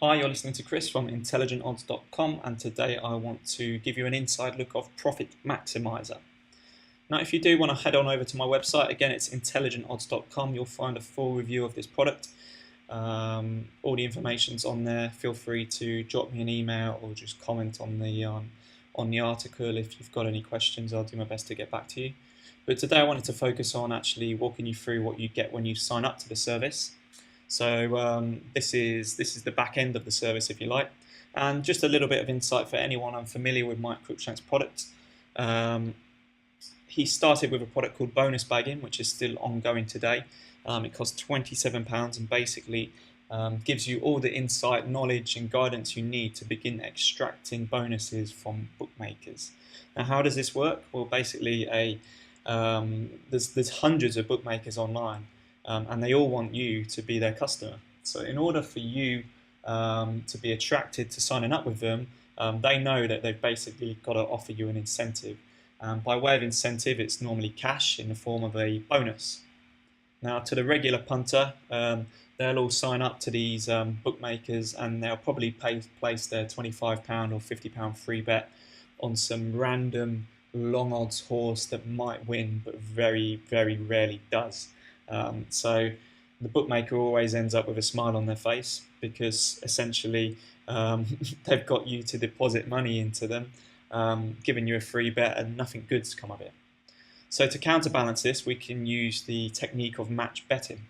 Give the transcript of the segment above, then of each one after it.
Hi, you're listening to Chris from intelligentodds.com, and today I want to give you an inside look of Profit Maximiser. Now, if you do want to head on over to my website, again, it's intelligentodds.com. You'll find a full review of this product. All the information's on there. Feel free to drop me an email or just comment on the article. If you've got any questions, I'll do my best to get back to you. But today I wanted to focus on actually walking you through what you get when you sign up to the service. So this is the back end of the service, if you like, and just a little bit of insight for anyone unfamiliar with Mike Cruikshank's product. He started with a product called Bonus Bagging, which is still ongoing today. It costs £27 and basically gives you all the insight, knowledge and guidance you need to begin extracting bonuses from bookmakers. Now, how does this work? Well, basically there's hundreds of bookmakers online. And they all want you to be their customer. So in order for you to be attracted to signing up with them, they know that they've basically got to offer you an incentive. By way of incentive, it's normally cash in the form of a bonus. Now, to the regular punter, they'll all sign up to these bookmakers, and they'll probably place their £25 or £50 free bet on some random long odds horse that might win, but very, very rarely does. So the bookmaker always ends up with a smile on their face because essentially they've got you to deposit money into them, giving you a free bet, and nothing good's come of it. So to counterbalance this, we can use the technique of match betting.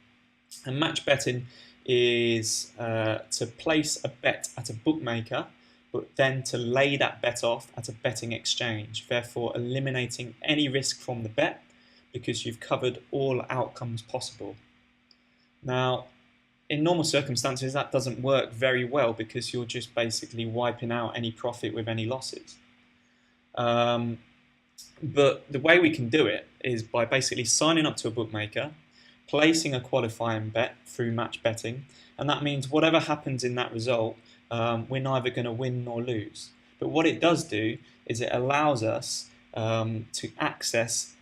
And match betting is to place a bet at a bookmaker, but then to lay that bet off at a betting exchange, therefore eliminating any risk from the bet, because you've covered all outcomes possible. Now, in normal circumstances, that doesn't work very well because you're just basically wiping out any profit with any losses. But the way we can do it is by basically signing up to a bookmaker, placing a qualifying bet through match betting, and that means whatever happens in that result, we're neither going to win nor lose. But what it does do is it allows us to access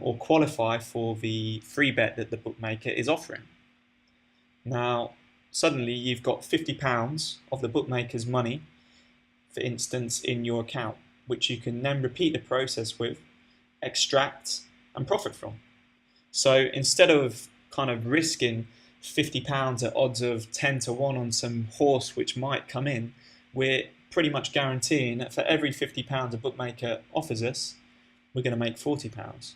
or qualify for the free bet that the bookmaker is offering. Now, suddenly you've got £50 of the bookmaker's money, for instance, in your account, which you can then repeat the process with, extract and profit from. So instead of kind of risking £50 at odds of 10 to 1 on some horse which might come in, we're pretty much guaranteeing that for every £50 a bookmaker offers us, we're going to make £40.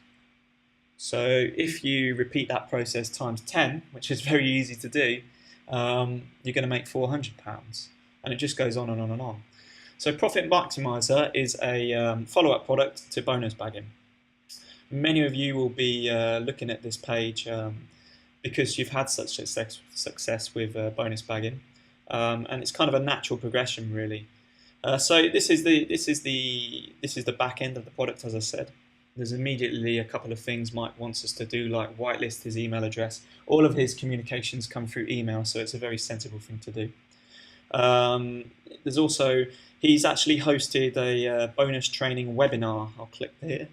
So if you repeat that process times 10, which is very easy to do, you're going to make £400. And it just goes on and on and on. So Profit Maximiser is a follow-up product to bonus bagging. Many of you will be looking at this page because you've had such success with bonus bagging, and it's kind of a natural progression, really. So this is the back end of the product, as I said. There's immediately a couple of things Mike wants us to do, like whitelist his email address. All of his communications come through email, so it's a very sensible thing to do. There's also, he's actually hosted a bonus training webinar. I'll click here.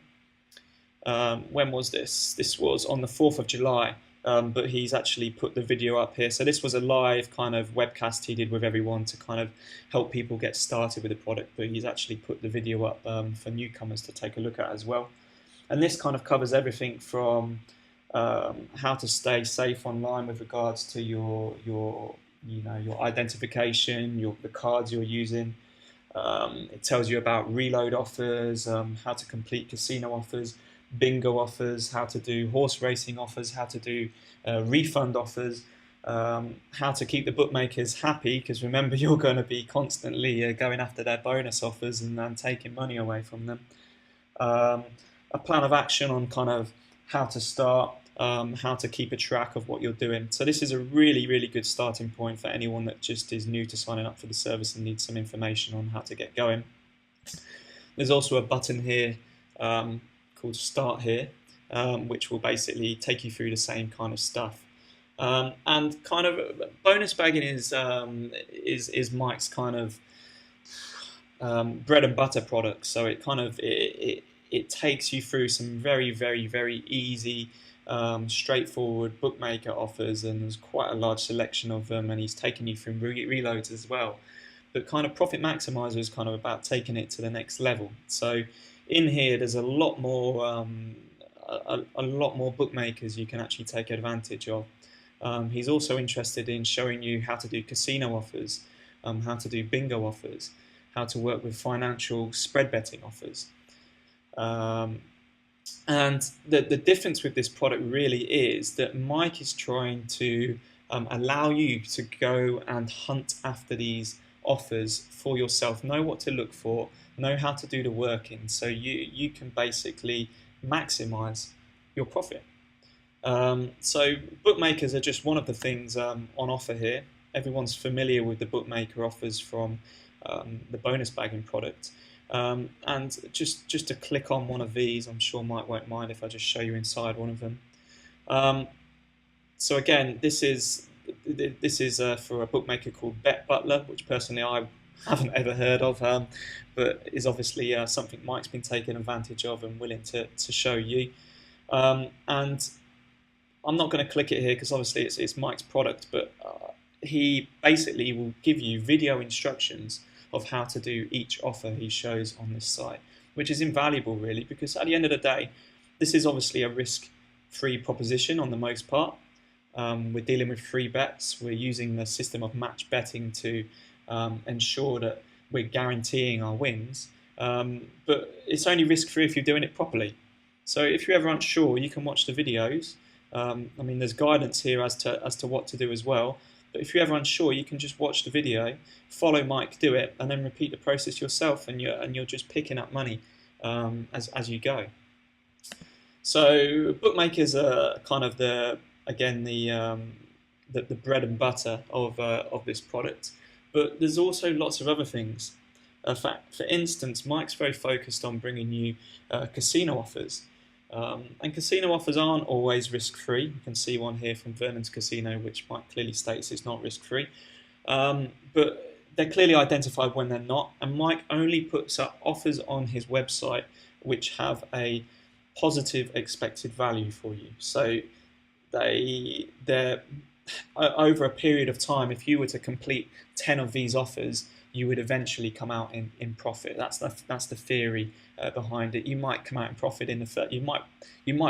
When was this? This was on the 4th of July, but he's actually put the video up here. So this was a live kind of webcast he did with everyone to kind of help people get started with the product, but he's actually put the video up for newcomers to take a look at as well. And this kind of covers everything from how to stay safe online with regards to your identification, the cards you're using. It tells you about reload offers, how to complete casino offers, bingo offers, how to do horse racing offers, how to do refund offers, how to keep the bookmakers happy, because remember, you're going to be constantly going after their bonus offers and taking money away from them. A plan of action on kind of how to start, how to keep a track of what you're doing. So this is a really, really good starting point for anyone that just is new to signing up for the service and needs some information on how to get going. There's also a button here called Start Here, which will basically take you through the same kind of stuff. And kind of bonus bagging is Mike's kind of bread and butter product. So it kind of it takes you through some very, very, very easy straightforward bookmaker offers, and there's quite a large selection of them, and he's taken you through reloads as well. But kind of Profit Maximiser is kind of about taking it to the next level. So in here, there's a lot more a lot more bookmakers you can actually take advantage of. He's also interested in showing you how to do casino offers, how to do bingo offers, how to work with financial spread betting offers. And the difference with this product really is that Mike is trying to allow you to go and hunt after these offers for yourself, know what to look for, know how to do the work in, so you can basically maximize your profit. So bookmakers are just one of the things on offer here. Everyone's familiar with the bookmaker offers from the bonus bagging product. And just to click on one of these, I'm sure Mike won't mind if I just show you inside one of them. So again, this is for a bookmaker called Bet Butler, which personally I haven't ever heard of, but is obviously something Mike's been taking advantage of and willing to show you. And I'm not going to click it here because obviously it's Mike's product, but he basically will give you video instructions of how to do each offer he shows on this site, which is invaluable really, because at the end of the day, this is obviously a risk-free proposition on the most part. We're dealing with free bets. We're using the system of match betting to ensure that we're guaranteeing our wins, but it's only risk-free if you're doing it properly. So if you're ever unsure, you can watch the videos. I mean, there's guidance here as to what to do as well. But if you're ever unsure, you can just watch the video, follow Mike do it, and then repeat the process yourself, and you're just picking up money as you go. So bookmakers are kind of the bread and butter of this product. But there's also lots of other things. For instance, Mike's very focused on bringing you casino offers. And casino offers aren't always risk-free. You can see one here from Vernon's Casino, which Mike clearly states it's not risk-free. But they're clearly identified when they're not. And Mike only puts up offers on his website which have a positive expected value for you. So they're over a period of time, if you were to complete 10 of these offers, you would eventually come out in profit. That's the theory behind it. You might come out in profit in the first. You might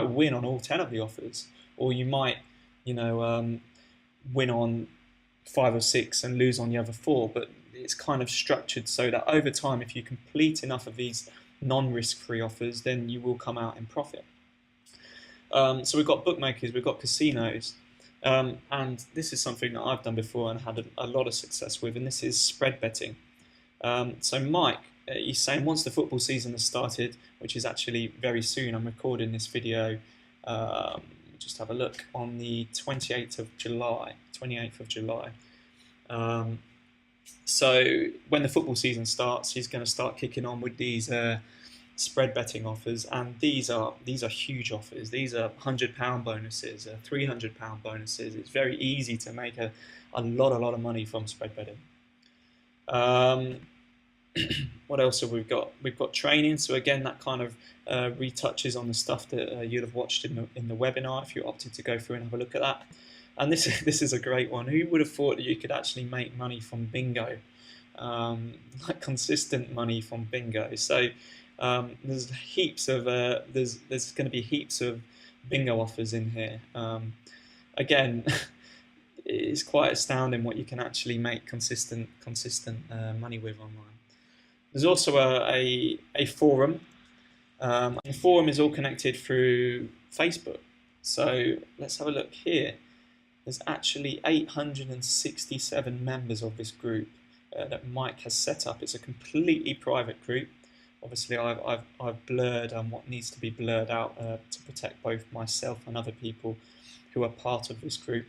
win on all 10 of the offers, or you might win on 5 or 6 and lose on the other 4. But it's kind of structured so that over time, if you complete enough of these non-risk-free offers, then you will come out in profit. So we've got bookmakers, we've got casinos. And this is something that I've done before and had a lot of success with, and this is spread betting. So Mike, he's saying once the football season has started, which is actually very soon, I'm recording this video, just have a look, on the 28th of July. So when the football season starts, he's going to start kicking on with these spread betting offers, and these are huge offers. These are £100 bonuses, £300 bonuses. It's very easy to make a lot of money from spread betting. What else have we got? We've got training. So again, that kind of retouches on the stuff that you'd have watched in the webinar if you opted to go through and have a look at that. And this is a great one. Who would have thought that you could actually make money from bingo, like consistent money from bingo? So there's heaps of there's going to be heaps of bingo offers in here. Again, it's quite astounding what you can actually make consistent money with online. There's also a forum. The forum is all connected through Facebook. So let's have a look here. There's actually 867 members of this group that Mike has set up. It's a completely private group. Obviously, I've blurred what needs to be blurred out to protect both myself and other people who are part of this group.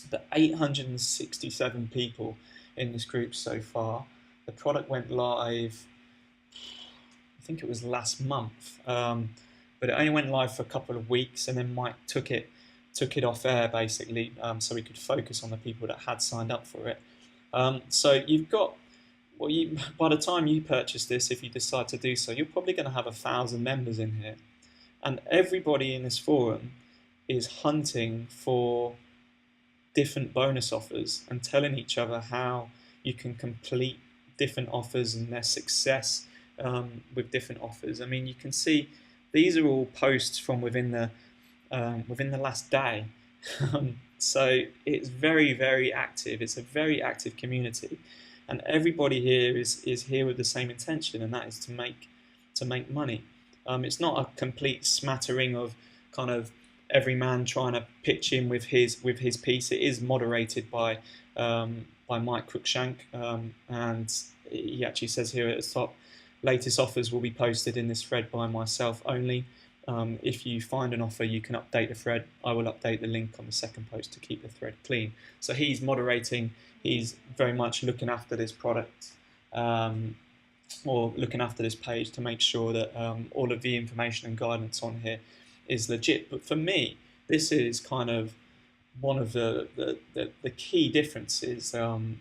The 867 people in this group so far. The product went live, I think it was last month, but it only went live for a couple of weeks, and then Mike took it off air basically, so we could focus on the people that had signed up for it. So you've got. Well, by the time you purchase this, if you decide to do so, you're probably going to have 1,000 members in here. And everybody in this forum is hunting for different bonus offers and telling each other how you can complete different offers and their success with different offers. I mean, you can see these are all posts from within the last day. So it's very, very active. It's a very active community, and everybody here is here with the same intention, and that is to make money. It's not a complete smattering of kind of every man trying to pitch in with his piece. It is moderated by Mike Cruikshank, and he actually says here at the top, latest offers will be posted in this thread by myself only. If you find an offer, you can update the thread. I will update the link on the second post to keep the thread clean. So he's moderating. He's very much looking after this product, or looking after this page to make sure that all of the information and guidance on here is legit. But for me, this is kind of one of the key differences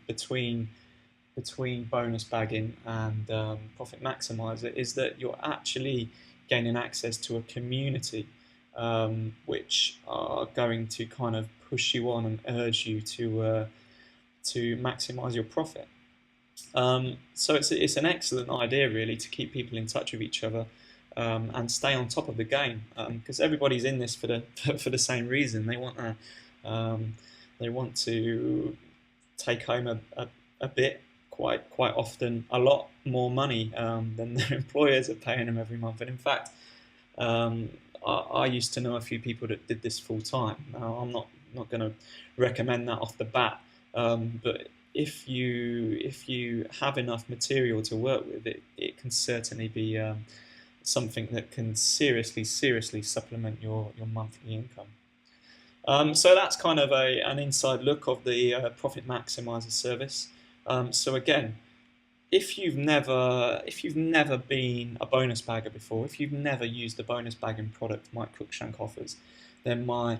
between bonus bagging and Profit Maximiser, is that you're actually gaining access to a community which are going to kind of push you on and urge you to maximize your profit. So it's an excellent idea, really, to keep people in touch with each other and stay on top of the game, because everybody's in this for the same reason. They want to take home a bit, quite often a lot more money than their employers are paying them every month. And in fact, I used to know a few people that did this full time. Now, I'm not going to recommend that off the bat, but if you have enough material to work with, it can certainly be something that can seriously supplement your monthly income. So that's kind of an inside look of the Profit Maximiser service. So again, if you've never been a bonus bagger before, if you've never used the bonus bagging product Mike Cruikshank offers, then my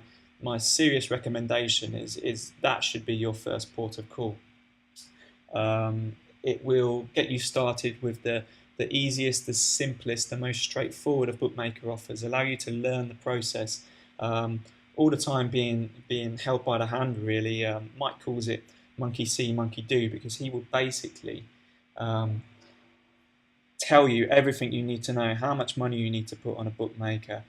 serious recommendation is that should be your first port of call. It will get you started with the easiest, the simplest, the most straightforward of bookmaker offers, allow you to learn the process, all the time being held by the hand, really. Mike calls it monkey see, monkey do, because he will basically tell you everything you need to know, how much money you need to put on a bookmaker,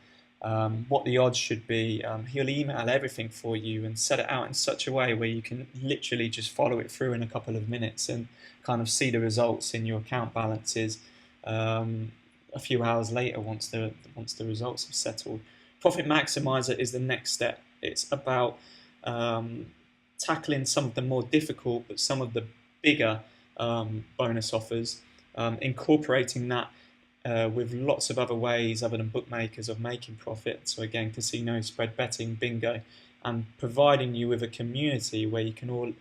what the odds should be. He'll email everything for you and set it out in such a way where you can literally just follow it through in a couple of minutes and kind of see the results in your account balances a few hours later once the results have settled. Profit Maximiser is the next step. It's about tackling some of the more difficult but some of the bigger bonus offers, incorporating that with lots of other ways other than bookmakers of making profit. So again, casino, spread betting, bingo, and providing you with a community where you can all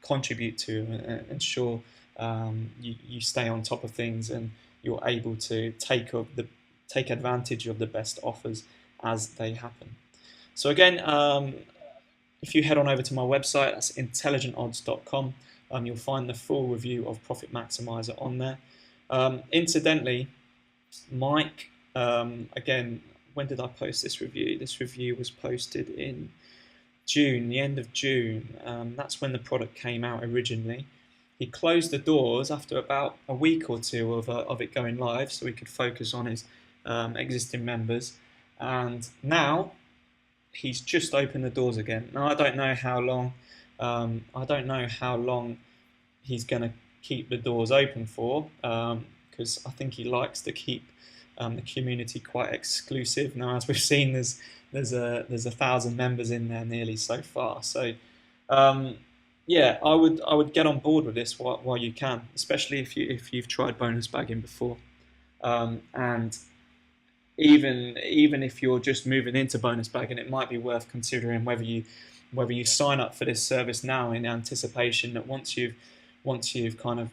contribute to and ensure you stay on top of things and you're able to take advantage of the best offers as they happen. So again, if you head on over to my website, that's intelligentodds.com, you'll find the full review of Profit Maximiser on there. Incidentally, Mike, again, when did I post this review? This review was posted in June, the end of June. That's when the product came out originally. He closed the doors after about a week or two of it going live, so he could focus on his existing members. And now he's just opened the doors again. Now I don't know how long. He's going to keep the doors open for, because I think he likes to keep the community quite exclusive. Now, as we've seen, there's 1,000 members in there nearly so far. So yeah, I would get on board with this while you can, especially if you've tried bonus bagging before, and even if you're just moving into bonus bagging, it might be worth considering whether you sign up for this service now in anticipation that once you've kind of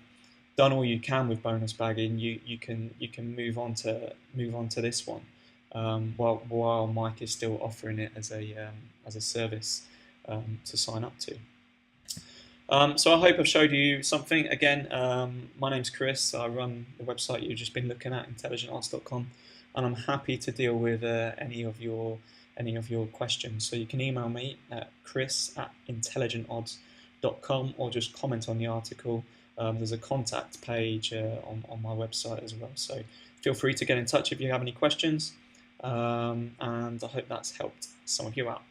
done all you can with bonus bagging, you can move on to this one, while Mike is still offering it as a service to sign up to. So I hope I've showed you something. Again, my name's Chris. I run the website you've just been looking at, intelligentodds.com, and I'm happy to deal with any of your any of your questions. So you can email me at chris@intelligentodds.com, or just comment on the article. There's a contact page on my website as well. So feel free to get in touch if you have any questions. And I hope that's helped some of you out.